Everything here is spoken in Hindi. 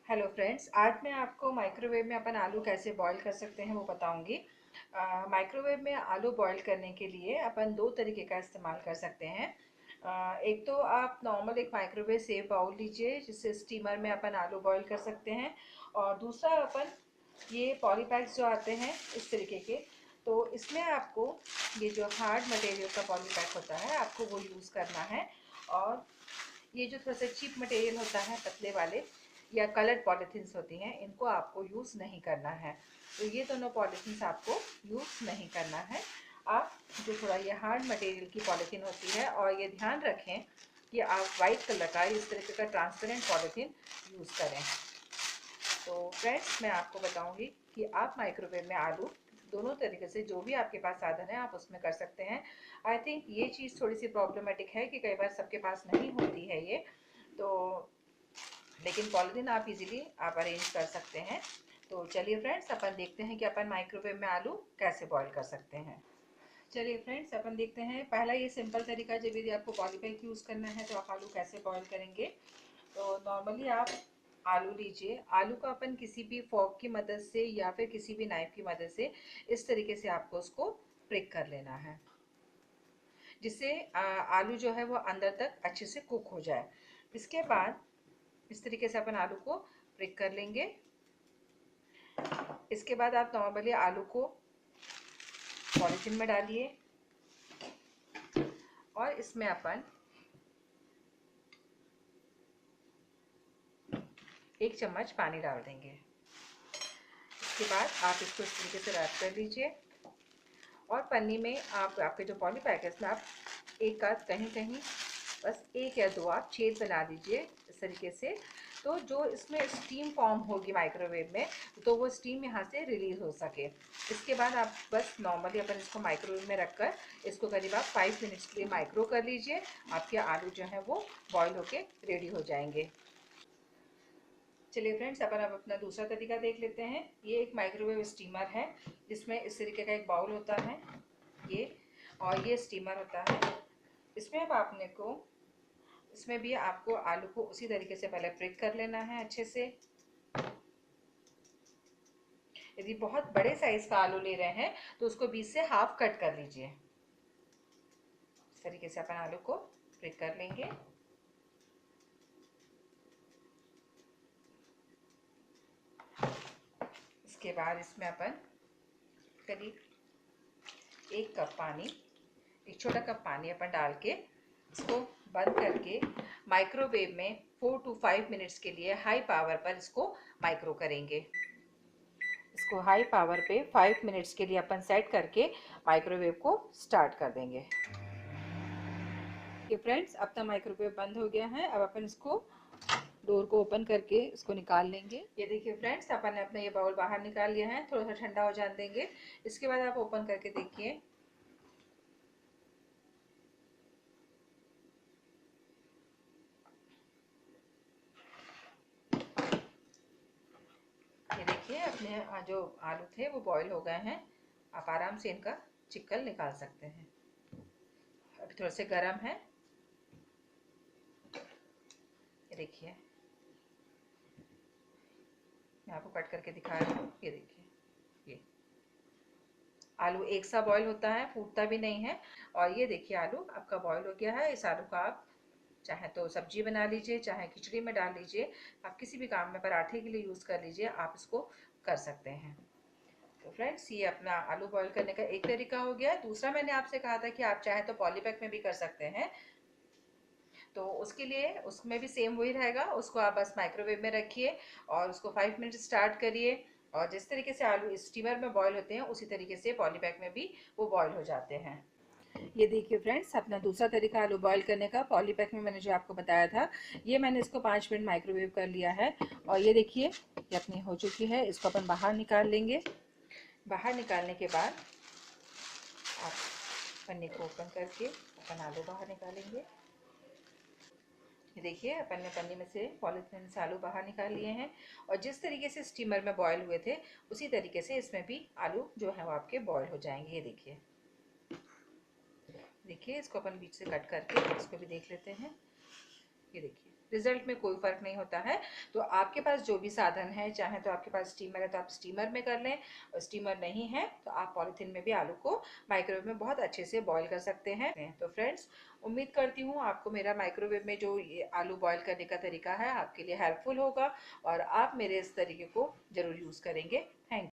हेलो फ्रेंड्स, आज मैं आपको माइक्रोवेव में अपन आलू कैसे बॉईल कर सकते हैं वो बताऊंगी। माइक्रोवेव में आलू बॉईल करने के लिए अपन दो तरीके का इस्तेमाल कर सकते हैं। एक तो आप नॉर्मल एक माइक्रोवेव सेव बाउल लीजिए जिससे स्टीमर में अपन आलू बॉईल कर सकते हैं। और दूसरा अपन ये पॉलीपैक्स जो आते हैं इस तरीके के, तो इसमें आपको ये जो हार्ड मटेरियल का पॉलीपैक होता है आपको वो यूज़ करना है। और ये जो थोड़ा सा चीप मटेरियल होता है पतले वाले या कलर्ड पॉलीथीन्स होती हैं इनको आपको यूज़ नहीं करना है। तो ये दोनों पॉलीथीन्स आपको यूज़ नहीं करना है। आप जो थोड़ा ये हार्ड मटेरियल की पॉलीथीन होती है, और ये ध्यान रखें कि आप वाइट कलर का इस तरीके का ट्रांसपेरेंट पॉलीथीन यूज़ करें। तो फ्रेंड्स, मैं आपको बताऊंगी कि आप माइक्रोवेव में आलू दोनों तरीके से जो भी आपके पास साधन है आप उसमें कर सकते हैं। आई थिंक ये चीज़ थोड़ी सी प्रॉब्लमेटिक है कि कई बार सबके पास नहीं होती है ये, तो लेकिन पॉलीथीन आप इजीली आप अरेंज कर सकते हैं। तो चलिए फ्रेंड्स, अपन देखते हैं कि अपन माइक्रोवेव में आलू कैसे बॉईल कर सकते हैं। चलिए फ्रेंड्स, अपन देखते हैं। पहला ये सिंपल तरीका, जब यदि आपको पॉलीपैक यूज़ करना है तो आप आलू कैसे बॉईल करेंगे। तो नॉर्मली आप आलू लीजिए। आलू को अपन किसी भी फॉर्क की मदद से या फिर किसी भी नाइफ की मदद से इस तरीके से आपको उसको प्रिक कर लेना है, जिससे आलू जो है वो अंदर तक अच्छे से कुक हो जाए। इसके बाद इस तरीके से अपन आलू को प्रिक कर लेंगे। इसके बाद आप नॉर्मली आलू को पॉलीथीन में डालिए और इसमें अपन 1 चम्मच पानी डाल देंगे। इसके बाद आप इसको इस तरीके से रैप कर लीजिए और पन्नी में आप आपके जो पॉली पैकेट्स में आप एक आध कहीं कहीं बस एक या दो आप छेद बना दीजिए इस तरीके से। तो जो इसमें स्टीम फॉर्म होगी माइक्रोवेव में, तो वो स्टीम यहाँ से रिलीज़ हो सके। इसके बाद आप बस नॉर्मली अपन इसको माइक्रोवेव में रखकर इसको करीब आप 5 मिनट्स के लिए माइक्रो कर लीजिए। आपके आलू जो है वो बॉईल होके रेडी हो जाएंगे। चलिए फ्रेंड्स, अपन अब अपना दूसरा तरीका देख लेते हैं। ये एक माइक्रोवेव स्टीमर है जिसमें इस तरीके का एक बाउल होता है ये, और ये स्टीमर होता है। इसमें अब आपने को इसमें भी आपको आलू को उसी तरीके से पहले फ्रिक कर लेना है अच्छे से। यदि बहुत बड़े साइज का आलू ले रहे हैं तो उसको बीच से हाफ कट कर लीजिए। इस तरीके से अपन आलू को फ्रिक कर लेंगे। इसके बाद इसमें अपन करीब 1 कप पानी, एक छोटा कप पानी अपन डाल के इसको बंद करके माइक्रोवेव में 4 to 5 मिनट्स के लिए हाई पावर पर इसको माइक्रो करेंगे। इसको हाई पावर पे 5 मिनट्स के लिए अपन सेट करके माइक्रोवेव को स्टार्ट कर देंगे। ये फ्रेंड्स, अपना माइक्रोवेव बंद हो गया है। अब अपन इसको डोर को ओपन करके इसको निकाल लेंगे। ये देखिए फ्रेंड्स, अपन ने अपना ये बाउल बाहर निकाल लिया है। थोड़ा सा ठंडा हो जाने देंगे। इसके बाद आप ओपन करके देखिए। ये देखिए अपने जो आलू थे वो बॉईल हो गए हैं। आप आराम से इनका चिक्कल निकाल सकते हैं। अभी थोड़ा से गर्म है। ये देखिए, मैं आपको कट करके दिखा रही हूँ। ये देखिए, ये आलू एक सा बॉईल होता है, फूटता भी नहीं है। और ये देखिए आलू आपका बॉईल हो गया है। इस आलू का आप चाहे तो सब्जी बना लीजिए, चाहे खिचड़ी में डाल लीजिए, आप किसी भी काम में पराठे के लिए यूज़ कर लीजिए, आप इसको कर सकते हैं। तो फ्रेंड्स, ये अपना आलू बॉईल करने का एक तरीका हो गया। दूसरा मैंने आपसे कहा था कि आप चाहे तो पॉलीपैक में भी कर सकते हैं। तो उसके लिए उसमें भी सेम वही रहेगा। उसको आप बस माइक्रोवेव में रखिए और उसको 5 मिनट स्टार्ट करिए। और जिस तरीके से आलू स्टीमर में बॉईल होते हैं उसी तरीके से पॉलीपैक में भी वो बॉईल हो जाते हैं। ये देखिए फ्रेंड्स, अपना दूसरा तरीका आलू बॉईल करने का पॉलीपैक में मैंने जो आपको बताया था, ये मैंने इसको 5 मिनट माइक्रोवेव कर लिया है। और ये देखिए ये अपनी हो चुकी है। इसको अपन बाहर निकाल लेंगे। बाहर निकालने के बाद आप पन्नी को ओपन करके अपन आलू बाहर निकालेंगे। ये देखिए अपन ने पन्नी में से पॉलीथीन से आलू बाहर निकाल लिए हैं। और जिस तरीके से स्टीमर में बॉईल हुए थे उसी तरीके से इसमें भी आलू जो है वो आपके बॉईल हो जाएंगे। ये देखिए, देखिए इसको अपन बीच से कट करके इसको भी देख लेते हैं। ये देखिए रिजल्ट में कोई फ़र्क नहीं होता है। तो आपके पास जो भी साधन है, चाहे तो आपके पास स्टीमर है तो आप स्टीमर में कर लें, और स्टीमर नहीं है तो आप पॉलीथीन में भी आलू को माइक्रोवेव में बहुत अच्छे से बॉईल कर सकते हैं। तो फ्रेंड्स, उम्मीद करती हूँ आपको मेरा माइक्रोवेव में जो ये आलू बॉईल करने का तरीका है आपके लिए हेल्पफुल होगा और आप मेरे इस तरीके को ज़रूर यूज़ करेंगे। Thank you.